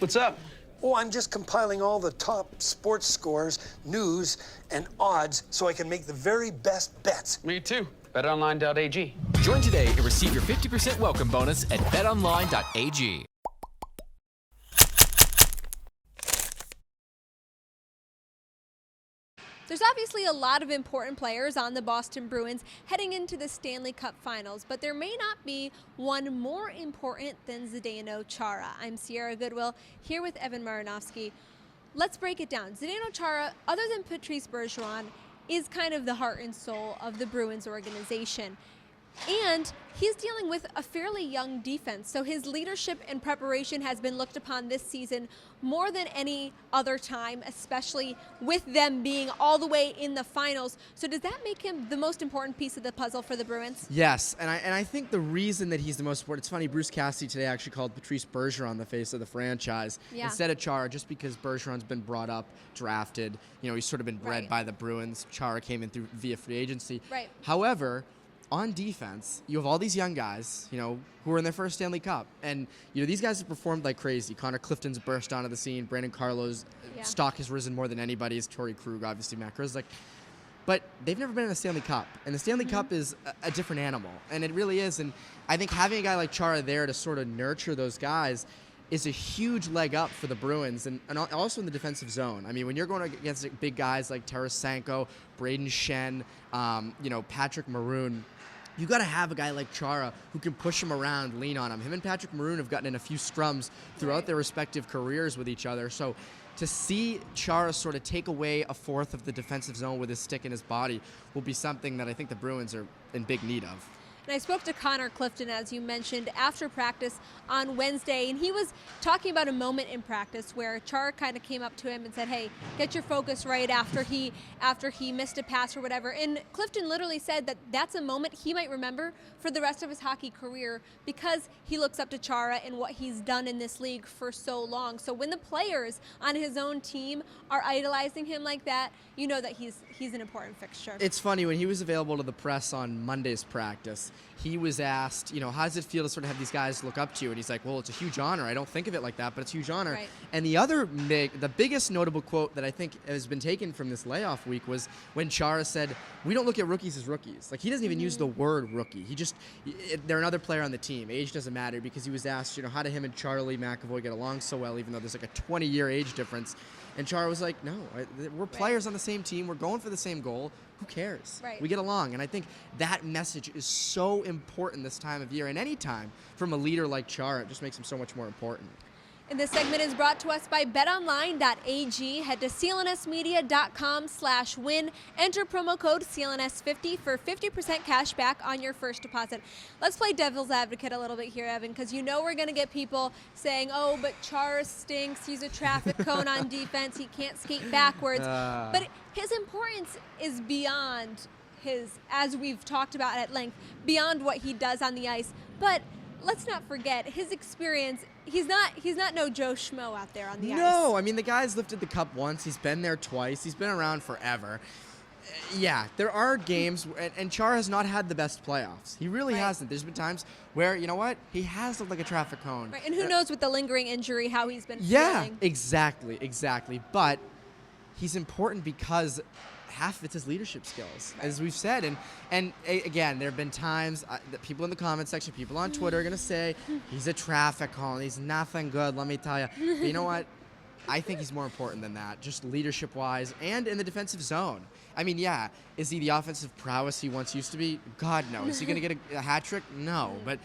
What's up? Oh, I'm just compiling all the top sports scores, news, and odds so I can make the very best bets. Me too. BetOnline.ag. Join today and receive your 50% welcome bonus at betonline.ag. There's obviously a lot of important players on the Boston Bruins heading into the Stanley Cup Finals, but there may not be one more important than Zdeno Chara. I'm Sierra Goodwill, here with Evan Marinofsky. Let's break it down. Zdeno Chara, other than Patrice Bergeron, is kind of the heart and soul of the Bruins organization. And he's dealing with a fairly young defense, so his leadership and preparation has been looked upon this season more than any other time, especially with them being all the way in the finals. So does that make him the most important piece of the puzzle for the Bruins? Yes, and I think the reason that he's the most important, it's funny, Bruce Cassidy today actually called Patrice Bergeron the face of the franchise instead of Chara, just because Bergeron's been brought up, drafted, he's sort of been bred by the Bruins. Chara came in via free agency. Right. However, on defense, you have all these young guys, who are in their first Stanley Cup. And, these guys have performed like crazy. Connor Clifton's burst onto the scene. Brandon Carlo's stock has risen more than anybody's. Torrey Krug, obviously, Matt Grzelcyk. But they've never been in a Stanley Cup. And the Stanley Cup is a different animal. And it really is. And I think having a guy like Chara there to sort of nurture those guys is a huge leg up for the Bruins, and also in the defensive zone. I mean, when you're going against big guys like Tarasenko, Braden Shen, Patrick Maroon, you got to have a guy like Chara who can push him around, lean on him. Him and Patrick Maroon have gotten in a few scrums throughout their respective careers with each other. So to see Chara sort of take away a fourth of the defensive zone with his stick in his body will be something that I think the Bruins are in big need of. And I spoke to Connor Clifton, as you mentioned, after practice on Wednesday, and he was talking about a moment in practice where Chara kind of came up to him and said, hey, get your focus right after he missed a pass or whatever. And Clifton literally said that that's a moment he might remember for the rest of his hockey career because he looks up to Chara and what he's done in this league for so long. So when the players on his own team are idolizing him like that, you know that he's an important fixture. It's funny, when he was available to the press on Monday's practice, he was asked, how does it feel to sort of have these guys look up to you? And he's like, well, it's a huge honor. I don't think of it like that, but it's a huge honor. Right. And the biggest notable quote that I think has been taken from this layoff week was when Chara said, we don't look at rookies as rookies. Like, he doesn't even use the word rookie. They're another player on the team. Age doesn't matter, because he was asked, how do him and Charlie McAvoy get along so well, even though there's like a 20-year age difference. And Chara was like, no, we're players on the same team. We're going for the same goal. Who cares? Right. We get along. And I think that message is so important this time of year, and any time from a leader like Chara. It just makes him so much more important. And this segment is brought to us by betonline.ag. Head to clnsmedia.com/win. Enter promo code CLNS50 for 50% cash back on your first deposit. Let's play devil's advocate a little bit here, Evan, because we're going to get people saying, oh, but Chara stinks. He's a traffic cone on defense. He can't skate backwards. But his importance is beyond as we've talked about at length, beyond what he does on the ice. But let's not forget his experience. He's not no Joe Schmo out there on the ice. No, I mean, the guy's lifted the cup once. He's been there twice. He's been around forever. Yeah, there are games, and Chara has not had the best playoffs. He really hasn't. There's been times where, he has looked like a traffic cone. Right, and who knows with the lingering injury how he's been Yeah, feeling. exactly. But he's important because half of it's his leadership skills, as we've said. And again, there have been times that people in the comment section, people on Twitter are going to say, he's a traffic cone, he's nothing good, let me tell you. But you know what? I think he's more important than that, just leadership-wise and in the defensive zone. I mean, is he the offensive prowess he once used to be? God, no. Is he going to get a hat trick? No. But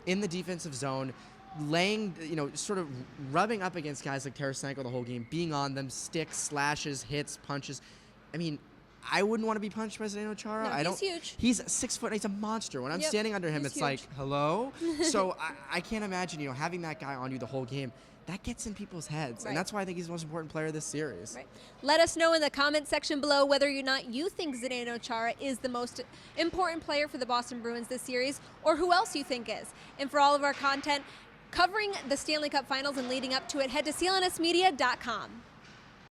in the defensive zone, laying, sort of rubbing up against guys like Tarasenko the whole game, being on them, sticks, slashes, hits, punches. I mean, I wouldn't want to be punched by Zdeno Chara. No, he's huge. He's 6 foot. He's a monster. When I'm standing under him, it's huge. like, hello? So I can't imagine, having that guy on you the whole game. That gets in people's heads, and that's why I think he's the most important player of this series. Right. Let us know in the comment section below whether or not you think Zdeno Chara is the most important player for the Boston Bruins this series, or who else you think is. And for all of our content covering the Stanley Cup Finals and leading up to it, head to clnsmedia.com.